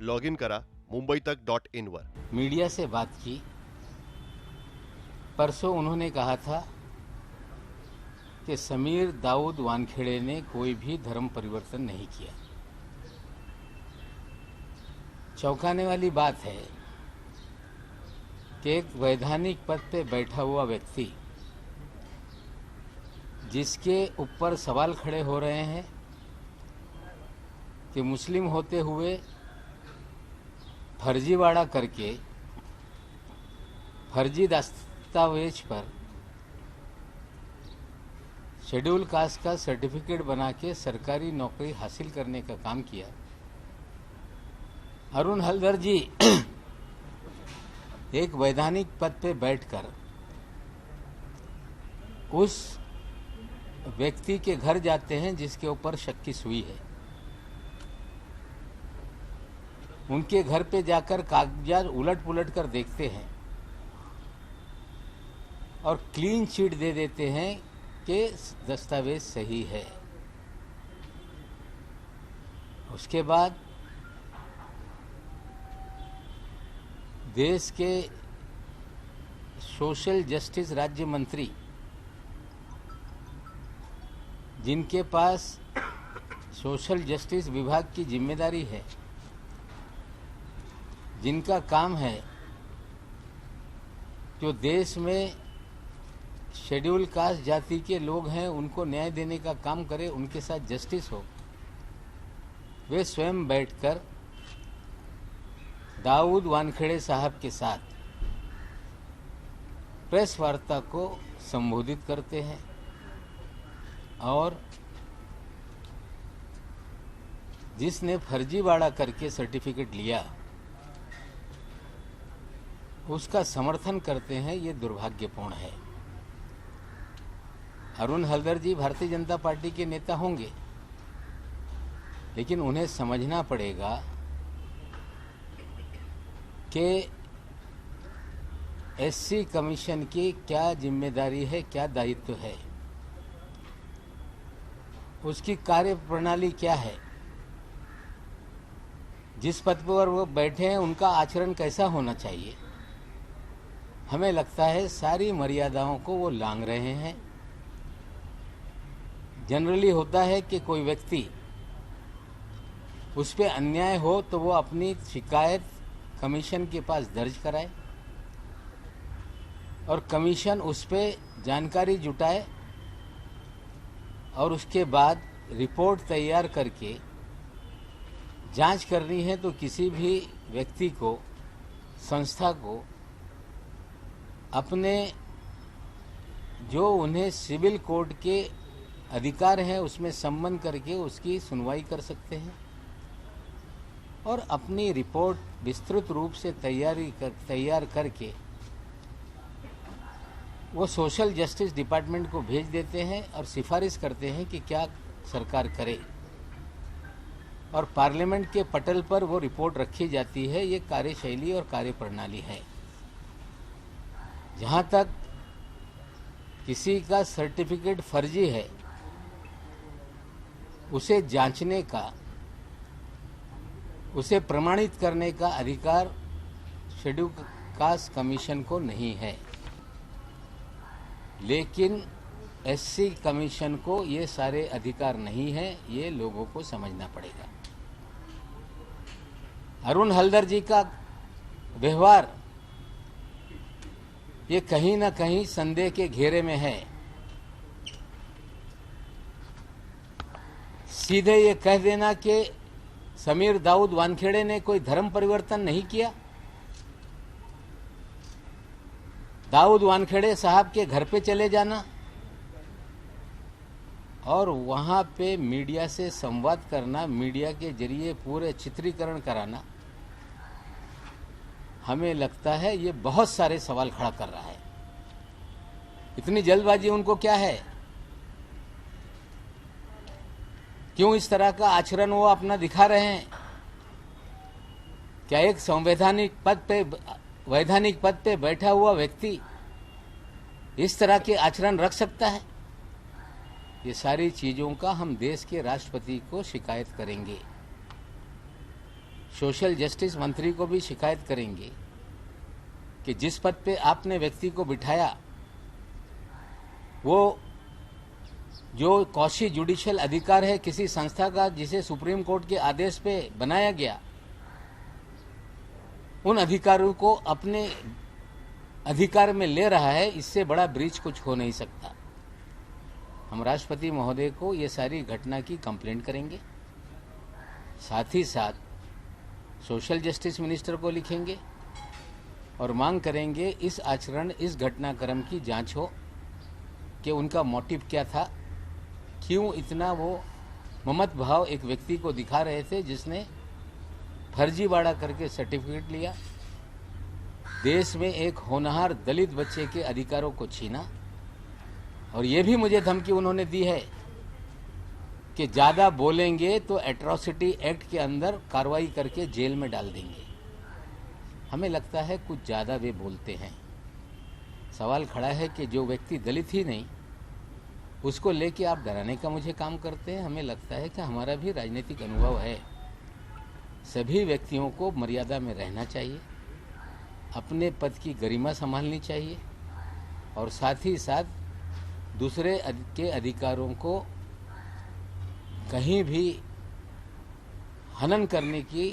Log in करा मुंबईतक.in वर। Media से बात की। परसों उन्होंने कहा था कि समीर दाऊद वानखेड़े ने कोई भी धर्म परिवर्तन नहीं किया। चौंकाने वाली बात है कि एक वैधानिक पद पे बैठा हुआ व्यक्ति, जिसके ऊपर सवाल खड़े हो रहे हैं कि मुस्लिम होते हुए फर्जीवाड़ा करके फर्जी दस्तावेज पर शेड्यूल कास्ट का सर्टिफिकेट बना के सरकारी नौकरी हासिल करने का काम किया। अरुण हलदर जी एक वैधानिक पद पे बैठकर उस व्यक्ति के घर जाते हैं जिसके ऊपर शक की सुई है। उनके घर पे जाकर कागजात उलट पुलट कर देखते हैं और क्लीन चिट दे देते हैं कि दस्तावेज सही है। उसके बाद देश के सोशल जस्टिस राज्य मंत्री, जिनके पास सोशल जस्टिस विभाग की जिम्मेदारी है, जिनका काम है जो देश में शेड्यूल कास्ट जाति के लोग हैं उनको न्याय देने का काम करे, उनके साथ जस्टिस हो, वे स्वयं बैठकर दाऊद वानखेड़े साहब के साथ प्रेस वार्ता को संबोधित करते हैं और जिसने फर्जीवाड़ा करके सर्टिफिकेट लिया उसका समर्थन करते हैं। ये दुर्भाग्यपूर्ण है। अरुण हलदर जी भारतीय जनता पार्टी के नेता होंगे, लेकिन उन्हें समझना पड़ेगा कि एससी कमीशन की क्या जिम्मेदारी है, क्या दायित्व है, उसकी कार्यप्रणाली क्या है, जिस पद पर वो बैठे हैं उनका आचरण कैसा होना चाहिए। हमें लगता है सारी मर्यादाओं को वो लांघ रहे हैं। जनरली होता है कि कोई व्यक्ति उस पे अन्याय हो तो वो अपनी शिकायत कमीशन के पास दर्ज कराए और कमीशन उस पे जानकारी जुटाए और उसके बाद रिपोर्ट तैयार करके जांच करनी है तो किसी भी व्यक्ति को, संस्था को अपने जो उन्हें सिविल कोड के अधिकार हैं उसमें सम्मन करके उसकी सुनवाई कर सकते हैं और अपनी रिपोर्ट विस्तृत रूप से तैयार करके वो सोशल जस्टिस डिपार्टमेंट को भेज देते हैं और सिफारिश करते हैं कि क्या सरकार करे और पार्लियामेंट के पटल पर वो रिपोर्ट रखी जाती है। ये कार्यशैली और कार्यप्रणाली है। जहाँ तक किसी का सर्टिफिकेट फर्जी है, उसे जांचने का, उसे प्रमाणित करने का अधिकार शेड्यूल कास्ट कमीशन को नहीं है, लेकिन एससी कमीशन को ये सारे अधिकार नहीं है। ये लोगों को समझना पड़ेगा। अरुण हलदर जी का व्यवहार ये कहीं ना कहीं संदेह के घेरे में है। सीधे ये कह देना कि समीर दाऊद वानखेड़े ने कोई धर्म परिवर्तन नहीं किया, दाऊद वानखेड़े साहब के घर पे चले जाना और वहां पे मीडिया से संवाद करना, मीडिया के जरिए पूरे चित्रीकरण कराना, हमें लगता है ये बहुत सारे सवाल खड़ा कर रहा है। इतनी जल्दबाजी उनको क्या है? क्यों इस तरह का आचरण वो अपना दिखा रहे हैं? क्या एक वैधानिक पद पे बैठा हुआ व्यक्ति इस तरह के आचरण रख सकता है? ये सारी चीजों का हम देश के राष्ट्रपति को शिकायत करेंगे। सोशल जस्टिस मंत्री को भी शिकायत करेंगे कि जिस पद पे आपने व्यक्ति को बिठाया वो जो कौशी जुडिशियल अधिकार है किसी संस्था का जिसे सुप्रीम कोर्ट के आदेश पे बनाया गया, उन अधिकारों को अपने अधिकार में ले रहा है, इससे बड़ा ब्रीच कुछ हो नहीं सकता। हम राष्ट्रपति महोदय को ये सारी घटना की कंप्लेंट करेंगे, साथ ही साथ सोशल जस्टिस मिनिस्टर को लिखेंगे और मांग करेंगे इस आचरण, इस घटनाक्रम की जांच हो कि उनका मोटिव क्या था, क्यों इतना वो ममत भाव एक व्यक्ति को दिखा रहे थे जिसने फर्जीवाड़ा करके सर्टिफिकेट लिया, देश में एक होनहार दलित बच्चे के अधिकारों को छीना। और ये भी मुझे धमकी उन्होंने दी है कि ज्यादा बोलेंगे तो एट्रॉसिटी एक्ट के अंदर कार्रवाई करके जेल में डाल देंगे। हमें लगता है कुछ ज्यादा वे बोलते हैं। सवाल खड़ा है कि जो व्यक्ति दलित ही नहीं उसको लेके आप डराने का मुझे काम करते हैं। हमें लगता है कि हमारा भी राजनीतिक अनुभव है, सभी व्यक्तियों को मर्यादा में रहना चाहिए, अपने पद की गरिमा संभालनी चाहिए और साथ ही साथ दूसरे के अधिकारों को कहीं भी हनन करने की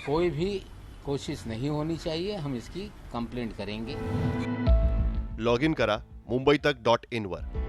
कोई भी कोशिश नहीं होनी चाहिए। हम इसकी कंप्लेंट करेंगे। लॉग इन करा मुंबईतक.in वर।